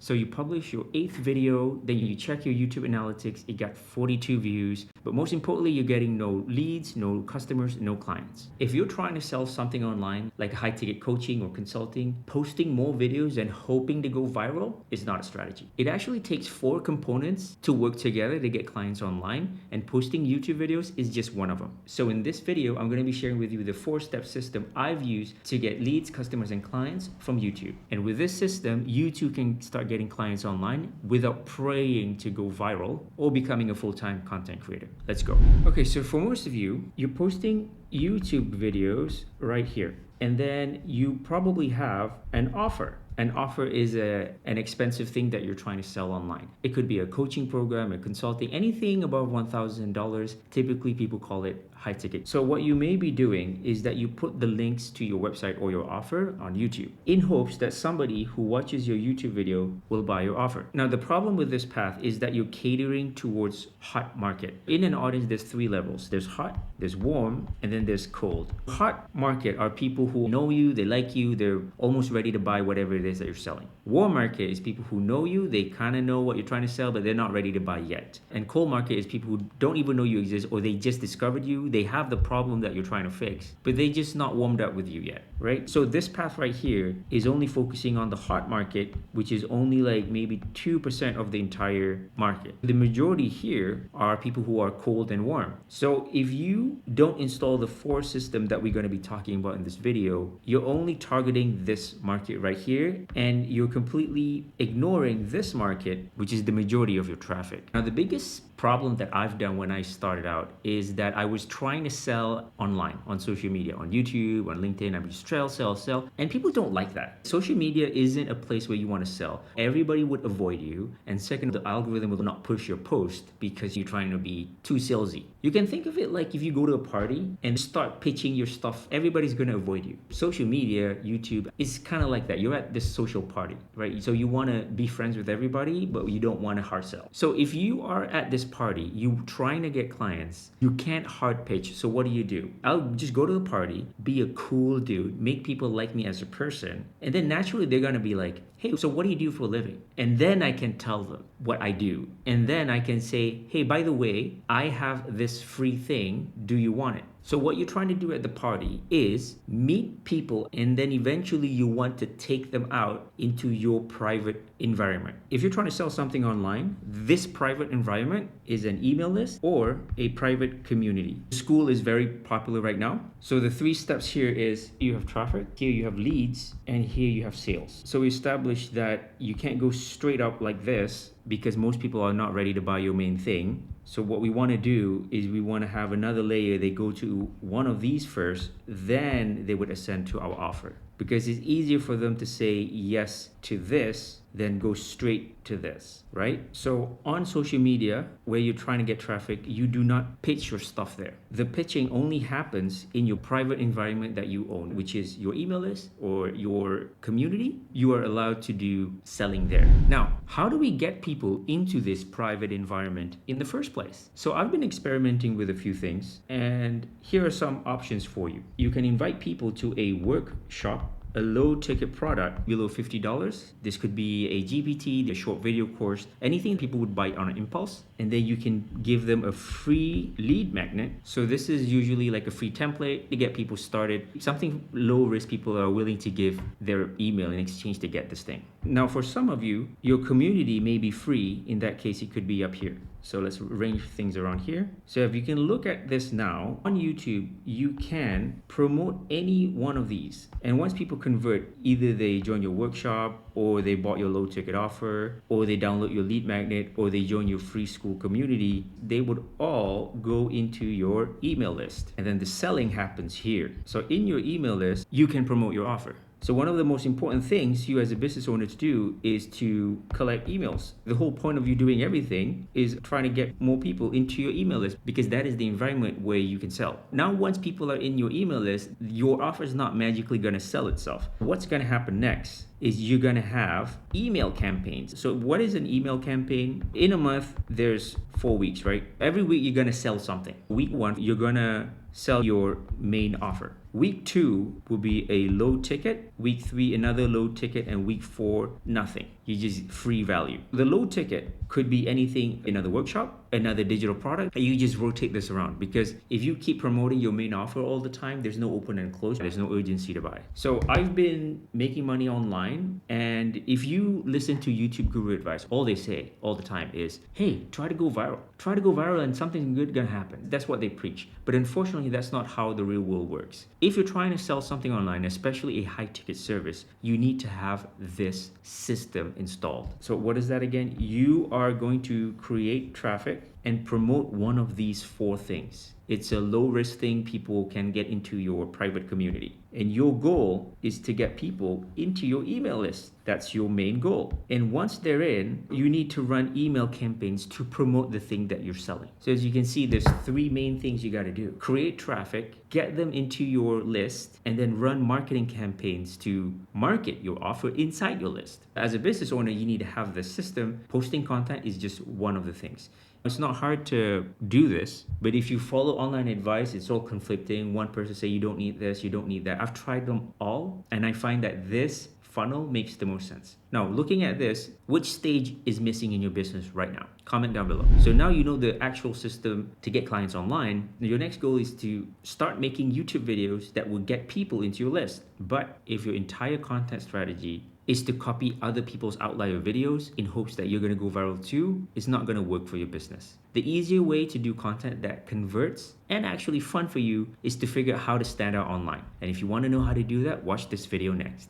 So you publish your 8th video, then you check your YouTube analytics, it got 42 views, but most importantly, you're getting no leads, no customers, no clients. If you're trying to sell something online, like high ticket coaching or consulting, posting more videos and hoping to go viral is not a strategy. It actually takes 4 components to work together to get clients online, and posting YouTube videos is just one of them. So in this video, I'm going to be sharing with you the 4-step system I've used to get leads, customers, and clients from YouTube. And with this system, you too can start getting clients online without praying to go viral or becoming a full-time content creator. Let's go. Okay, so for most of you, you're posting YouTube videos right here, and then you probably have an offer. An offer is an expensive thing that you're trying to sell online. It could be a coaching program, a consulting, anything above $1,000. Typically, people call it high ticket. So what you may be doing is that you put the links to your website or your offer on YouTube in hopes that somebody who watches your YouTube video will buy your offer. Now, the problem with this path is that you're catering towards hot market. In an audience, there's 3 levels. There's hot, there's warm, and then there's cold. Hot market are people who know you, they like you, they're almost ready to buy whatever it is that you're selling. Warm market is people who know you, they kind of know what you're trying to sell, but they're not ready to buy yet. And cold market is people who don't even know you exist, or they just discovered you, they have the problem that you're trying to fix, but they just not warmed up with you yet, right? So this path right here is only focusing on the hot market, which is only like maybe 2% of the entire market. The majority here are people who are cold and warm. So if you don't install the 4 system that we're going to be talking about in this video, you're only targeting this market right here, and you're completely ignoring this market, which is the majority of your traffic. Now, the biggest problem that I've done when I started out is that I was trying to sell online, on social media, on YouTube, on LinkedIn. I would just sell, and people don't like that. Social media isn't a place where you want to sell. Everybody would avoid you, and second, the algorithm will not push your post because you're trying to be too salesy. You can think of it like if you go to a party and start pitching your stuff, everybody's going to avoid you. Social media, YouTube, is kind of like that. You're at this social party, right? So you want to be friends with everybody, but you don't want to hard sell. So if you are at this party, you trying to get clients, you can't hard pitch. So what do? I'll just go to the party, be a cool dude, make people like me as a person, and then naturally they're going to be like, hey, so what do you do for a living? And then I can tell them what I do. And then I can say, hey, by the way, I have this free thing. Do you want it? So what you're trying to do at the party is meet people, and then eventually you want to take them out into your private environment. If you're trying to sell something online, this private environment is an email list or a private community. School is very popular right now. So the 3 steps here is you have traffic, here you have leads, and here you have sales. So we established that you can't go straight up like this because most people are not ready to buy your main thing. So what we want to do is we want to have another layer. They go to one of these first, then they would ascend to our offer, because it's easier for them to say yes to this than go straight to this, right? So on social media, where you're trying to get traffic, you do not pitch your stuff there. The pitching only happens in your private environment that you own, which is your email list or your community. You are allowed to do selling there. Now, how do we get people into this private environment in the first place? So I've been experimenting with a few things, and here are some options for you. You can invite people to a workshop, a low ticket product below $50. This could be a GPT, a short video course, anything people would buy on an impulse. And then you can give them a free lead magnet. So this is usually like a free template to get people started, something low risk people are willing to give their email in exchange to get this thing. Now, for some of you, your community may be free. In that case, it could be up here. So let's arrange things around here. So if you can look at this now, on YouTube, you can promote any one of these. And once people convert, either they join your workshop, or they bought your low ticket offer, or they download your lead magnet, or they join your free school community, they would all go into your email list. And then the selling happens here. So in your email list, you can promote your offer. So one of the most important things you as a business owner to do is to collect emails. The whole point of you doing everything is trying to get more people into your email list, because that is the environment where you can sell. Now, once people are in your email list, your offer is not magically going to sell itself. What's going to happen next is you're gonna have email campaigns. So what is an email campaign? In a month, there's 4 weeks, right? Every week you're gonna sell something. Week 1, you're gonna sell your main offer. Week 2 will be a low ticket. Week 3, another low ticket. And week 4, nothing. You just free value. The low ticket could be anything, another workshop, another digital product. You just rotate this around, because if you keep promoting your main offer all the time, there's no open and close. There's no urgency to buy. So I've been making money online, and if you listen to YouTube guru advice, all they say all the time is, hey, try to go viral. Try to go viral and something good gonna happen. That's what they preach. But unfortunately, that's not how the real world works. If you're trying to sell something online, especially a high ticket service, you need to have this system installed. So what is that again? You are going to create traffic and promote one of these 4 things. It's a low risk thing people can get into your private community. And your goal is to get people into your email list. That's your main goal. And once they're in, you need to run email campaigns to promote the thing that you're selling. So as you can see, there's 3 main things you got to do. Create traffic, get them into your list, and then run marketing campaigns to market your offer inside your list. As a business owner, you need to have the system. Posting content is just one of the things. It's not hard to do this, but if you follow online advice, it's all conflicting. One person say you don't need this, you don't need that. I've tried them all, and I find that this funnel makes the most sense. Now, looking at this, which stage is missing in your business right now? Comment down below. So now you know the actual system to get clients online. Your next goal is to start making YouTube videos that will get people into your list. But if your entire content strategy is to copy other people's outlier videos in hopes that you're gonna go viral too, it's not gonna work for your business. The easier way to do content that converts and actually fun for you is to figure out how to stand out online. And if you wanna know how to do that, watch this video next.